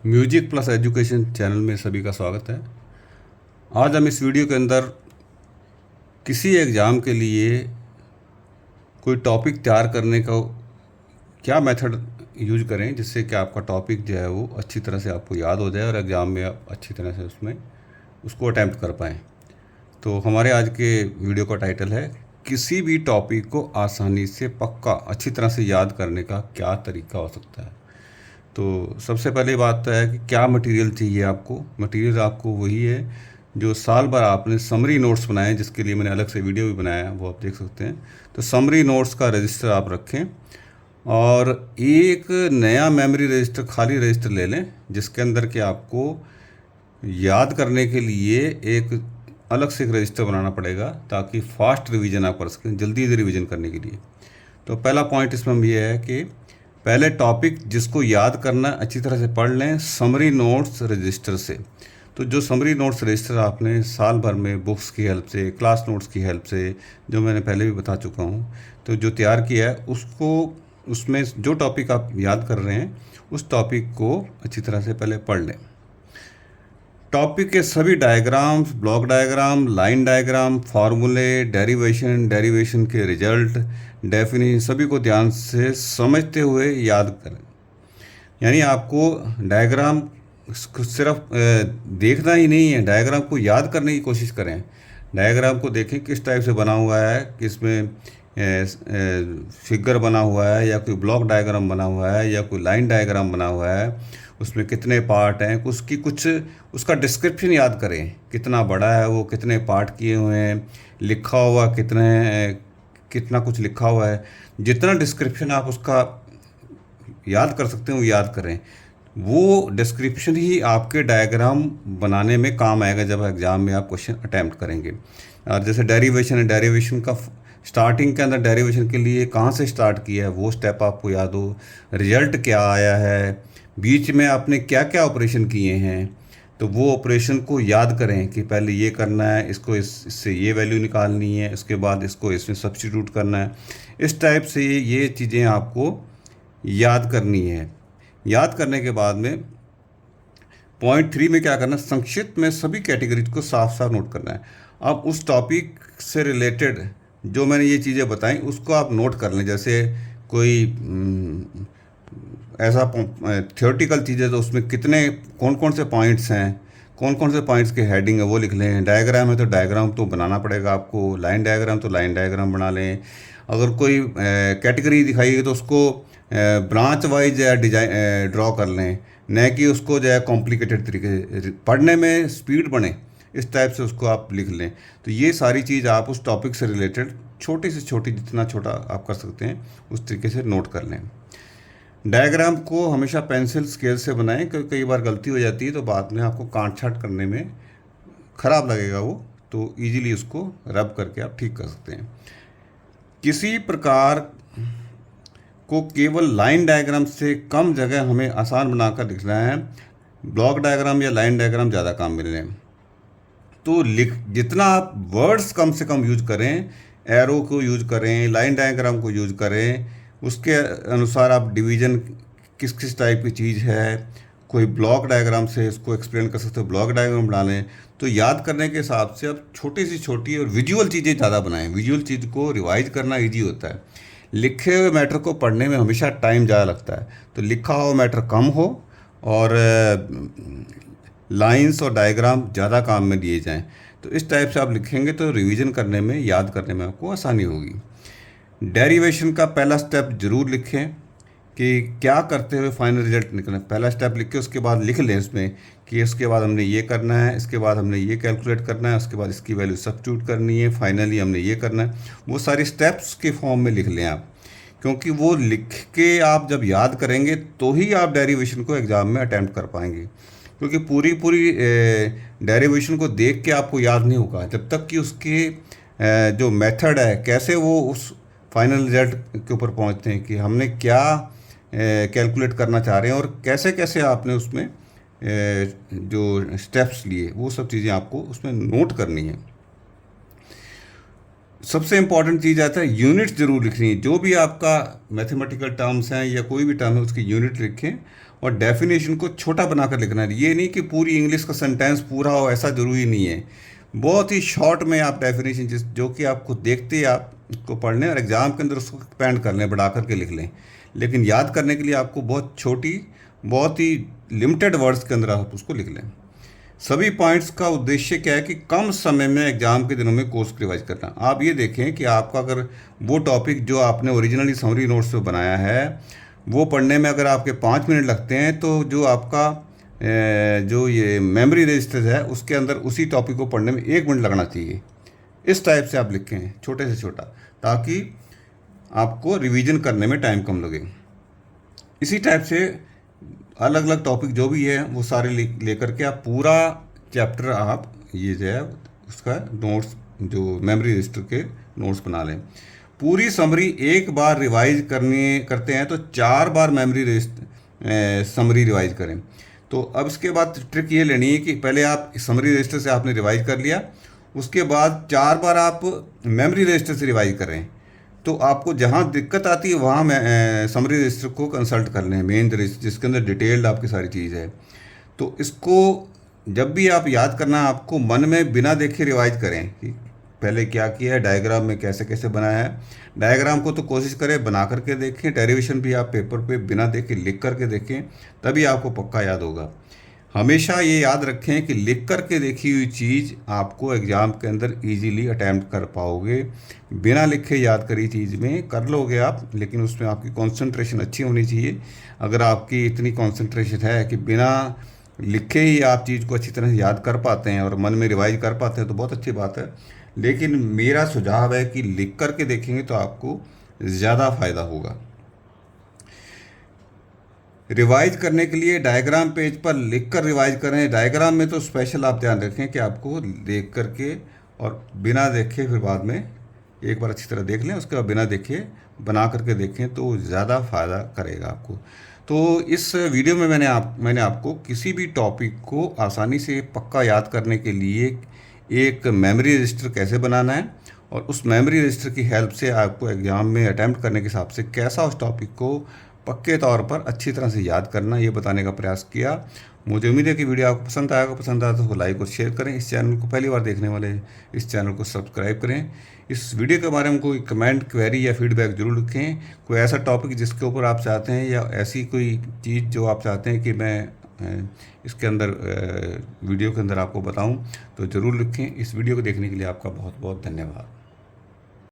Music plus education channel में सभी का स्वागत है। आज हम इस वीडियो के अंदर किसी एग्ज़ाम के लिए कोई टॉपिक तैयार करने का क्या मेथड यूज करें जिससे कि आपका टॉपिक जो है वो अच्छी तरह से आपको याद हो जाए और एग्ज़ाम में आप अच्छी तरह से उसमें उसको अटैम्प्ट कर पाएँ। तो हमारे आज के वीडियो का टाइटल है किसी भी टॉपिक को आसानी से पक्का अच्छी तरह से याद करने का क्या तरीका हो सकता है। तो सबसे पहले बात तो है कि क्या मटेरियल चाहिए आपको। मटेरियल आपको वही है जो साल भर आपने समरी नोट्स बनाए हैं, जिसके लिए मैंने अलग से वीडियो भी बनाया है, वो आप देख सकते हैं। तो समरी नोट्स का रजिस्टर आप रखें और एक नया मेमोरी रजिस्टर, खाली रजिस्टर ले लें जिसके अंदर कि आपको याद करने के लिए एक अलग से एक रजिस्टर बनाना पड़ेगा ताकि फास्ट रिवीजन आप कर सकें, जल्दी रिवीजन करने के लिए। तो पहला पॉइंट इसमें ये है कि पहले टॉपिक जिसको याद करना है अच्छी तरह से पढ़ लें समरी नोट्स रजिस्टर से। तो जो समरी नोट्स रजिस्टर आपने साल भर में बुक्स की हेल्प से, क्लास नोट्स की हेल्प से, जो मैंने पहले भी बता चुका हूँ, तो जो तैयार किया है उसको, उसमें जो टॉपिक आप याद कर रहे हैं उस टॉपिक को अच्छी तरह से पहले पढ़ लें। टॉपिक के सभी diagrams, block diagram, line diagram, फार्मूले, डेरिवेशन के रिजल्ट, डेफिनेशन सभी को ध्यान से समझते हुए याद करें। यानी आपको डायग्राम सिर्फ देखना ही नहीं है, डायग्राम को याद करने की कोशिश करें। डायग्राम को देखें किस टाइप से बना हुआ है, किसमें फिगर बना हुआ है या कोई ब्लॉक डायग्राम बना हुआ है या कोई लाइन डायग्राम बना हुआ है, उसमें कितने पार्ट हैं, उसकी कुछ उसका डिस्क्रिप्शन याद करें, कितना बड़ा है वो, कितने पार्ट किए हुए हैं, लिखा हुआ कितना कुछ लिखा हुआ है। जितना डिस्क्रिप्शन आप उसका याद कर सकते हैं वो याद करें। वो डिस्क्रिप्शन ही आपके डायग्राम बनाने में काम आएगा जब एग्ज़ाम में आप क्वेश्चन अटैम्प्ट करेंगे। और जैसे डेरिवेशन है, डेरिवेशन का स्टार्टिंग के अंदर डेरिवेशन के लिए कहाँ से स्टार्ट किया है वो स्टेप आपको याद हो, रिजल्ट क्या आया है, बीच में आपने क्या क्या ऑपरेशन किए हैं, तो वो ऑपरेशन को याद करें कि पहले ये करना है, इसको इससे ये वैल्यू निकालनी है, इसके बाद इसको इसमें सब्स्टिट्यूट करना है। इस टाइप से ये चीज़ें आपको याद करनी है। याद करने के बाद में पॉइंट 3 में क्या करना है, संक्षिप्त में सभी कैटेगरीज को साफ साफ नोट करना है। अब उस टॉपिक से रिलेटेड जो मैंने ये चीज़ें बताई उसको आप नोट कर लें। जैसे कोई ऐसा थियोरटिकल चीज़ें तो उसमें कितने कौन कौन से पॉइंट्स हैं, कौन कौन से पॉइंट्स के हेडिंग है वो लिख लें। डायग्राम है तो डायग्राम तो बनाना पड़ेगा आपको, लाइन डायग्राम तो लाइन डायग्राम बना लें। अगर कोई कैटेगरी दिखाई है तो उसको ब्रांच वाइज या डिजाइन ड्रॉ कर लें, न कि उसको जो है कॉम्प्लिकेटेड तरीके पढ़ने में स्पीड बने इस टाइप से उसको आप लिख लें। तो ये सारी चीज़ आप उस टॉपिक से रिलेटेड छोटी से छोटी, जितना छोटा आप कर सकते हैं उस तरीके से नोट कर लें। डायग्राम को हमेशा पेंसिल स्केल से बनाएं, क्योंकि कई बार गलती हो जाती है तो बाद में आपको काट छाट करने में ख़राब लगेगा वो, तो इजीली उसको रब करके आप ठीक कर सकते हैं। किसी प्रकार को केवल लाइन डायग्राम से कम जगह हमें आसान बनाकर लिखना है, ब्लॉक डायग्राम या लाइन डायग्राम ज़्यादा काम मिल रहे हैं। तो जितना आप वर्ड्स कम से कम यूज करें, एरो को यूज करें, लाइन डायग्राम को यूज करें, उसके अनुसार आप डिवीज़न किस किस टाइप की चीज़ है, कोई ब्लॉक डायग्राम से इसको एक्सप्लेन कर सकते हो, ब्लॉक डायग्राम बना लें। तो याद करने के हिसाब से आप छोटी सी छोटी और विजुअल चीज़ें ज़्यादा बनाएं। विजुअल चीज़ को रिवाइज करना ईजी होता है, लिखे हुए मैटर को पढ़ने में हमेशा टाइम ज़्यादा लगता है। तो लिखा हुआ मैटर कम हो और लाइंस और डायग्राम ज़्यादा काम में दिए जाएं। तो इस टाइप से आप लिखेंगे तो रिवीजन करने में, याद करने में आपको आसानी होगी। डेरिवेशन का पहला स्टेप ज़रूर लिखें कि क्या करते हुए फाइनल रिजल्ट निकलना। पहला स्टेप लिख के उसके बाद लिख लें इसमें कि इसके बाद हमने ये करना है, इसके बाद हमने ये कैलकुलेट करना है, उसके बाद इसकी वैल्यू सब्स्टिट्यूट करनी है, फाइनली हमने ये करना है। वो सारी स्टेप्स के फॉर्म में लिख लें आप, क्योंकि वो लिख के आप जब याद करेंगे तो ही आप डेरिवेशन को एग्ज़ाम में अटैम्प्ट कर पाएंगे। क्योंकि पूरी पूरी डेरिवेशन को देख के आपको याद नहीं होगा जब तक कि उसके जो मेथड है, कैसे वो उस फाइनल रिजल्ट के ऊपर पहुंचते हैं कि हमने क्या कैलकुलेट करना चाह रहे हैं और कैसे कैसे आपने उसमें जो स्टेप्स लिए, वो सब चीज़ें आपको उसमें नोट करनी है। सबसे इम्पॉर्टेंट चीज़ आता है यूनिट्स जरूर लिखनी है। जो भी आपका मैथमेटिकल टर्म्स हैं या कोई भी टर्म है उसकी यूनिट लिखें, और डेफिनेशन को छोटा बनाकर लिखना है। ये नहीं कि पूरी इंग्लिश का सेंटेंस पूरा हो, ऐसा ज़रूरी नहीं है। बहुत ही शॉर्ट में आप डेफिनेशन जो कि आपको देखते ही आपको पढ़ने और एग्ज़ाम के अंदर उसको एक्सपेंड कर लें, बढ़ा करके लिख लें। लेकिन याद करने के लिए आपको बहुत छोटी, बहुत ही लिमिटेड वर्ड्स के अंदर आप उसको लिख लें। सभी पॉइंट्स का उद्देश्य क्या है कि कम समय में एग्जाम के दिनों में कोर्स रिवाइज करना। आप ये देखें कि आपका अगर वो टॉपिक जो आपने ओरिजिनली समरी नोट्स पे बनाया है वो पढ़ने में अगर आपके 5 मिनट लगते हैं, तो जो आपका जो ये मेमोरी रजिस्टर है उसके अंदर उसी टॉपिक को पढ़ने में 1 मिनट लगना चाहिए। इस टाइप से आप लिखें, छोटे से छोटा, ताकि आपको रिवीजन करने में टाइम कम लगे। इसी टाइप से अलग अलग टॉपिक जो भी है वो सारे लेकर के आप पूरा चैप्टर आप ये जो है उसका नोट्स, जो मेमोरी रजिस्टर के नोट्स बना लें। पूरी समरी एक बार रिवाइज करते हैं तो 4 बार मेमोरी समरी रिवाइज करें। तो अब इसके बाद ट्रिक ये लेनी है कि पहले आप समरी रजिस्टर से आपने रिवाइज कर लिया, उसके बाद 4 बार आप मेमोरी रजिस्टर से रिवाइज करें। तो आपको जहाँ दिक्कत आती है वहाँ समरी रजिस्टर को कंसल्ट कर लें, मेन रजिस्टर जिसके अंदर डिटेल्ड आपकी सारी चीज़ है। तो इसको जब भी आप याद करना, आपको मन में बिना देखे रिवाइज करें कि पहले क्या किया है, डायग्राम में कैसे कैसे बनाया है। डायग्राम को तो कोशिश करें बना करके देखें, डेरिवेशन भी आप पेपर पे बिना देखे लिख करके देखें, तभी आपको पक्का याद होगा। हमेशा ये याद रखें कि लिख कर के देखी हुई चीज़ आपको एग्ज़ाम के अंदर इजीली अटैम्प्ट कर पाओगे। बिना लिखे याद करी चीज़ में कर लोगे आप, लेकिन उसमें आपकी कंसंट्रेशन अच्छी होनी चाहिए। अगर आपकी इतनी कंसंट्रेशन है कि बिना लिखे ही आप चीज़ को अच्छी तरह से याद कर पाते हैं और मन में रिवाइज कर पाते हैं तो बहुत अच्छी बात है। लेकिन मेरा सुझाव है कि लिख कर के देखेंगे तो आपको ज़्यादा फ़ायदा होगा। रिवाइज करने के लिए डायग्राम पेज पर लिख कर रिवाइज करें। डायग्राम में तो स्पेशल आप ध्यान रखें कि आपको देख करके और बिना देखे, फिर बाद में एक बार अच्छी तरह देख लें, उसके बाद बिना देखे बना करके देखें तो ज़्यादा फ़ायदा करेगा आपको। तो इस वीडियो में मैंने आपको किसी भी टॉपिक को आसानी से पक्का याद करने के लिए एक मेमोरी रजिस्टर कैसे बनाना है और उस मेमोरी रजिस्टर की हेल्प से आपको एग्ज़ाम में अटैम्प्ट करने के हिसाब से कैसा उस टॉपिक को पक्के तौर पर अच्छी तरह से याद करना, ये बताने का प्रयास किया। मुझे उम्मीद है कि वीडियो आपको पसंद आएगा। पसंद आया तो लाइक और शेयर करें। इस चैनल को पहली बार देखने वाले इस चैनल को सब्सक्राइब करें। इस वीडियो के बारे में कोई कमेंट, क्वेरी या फीडबैक जरूर लिखें। कोई ऐसा टॉपिक जिसके ऊपर आप चाहते हैं या ऐसी कोई चीज़ जो आप चाहते हैं कि मैं इसके अंदर वीडियो के अंदर आपको बताऊं, तो ज़रूर लिखें। इस वीडियो को देखने के लिए आपका बहुत बहुत धन्यवाद।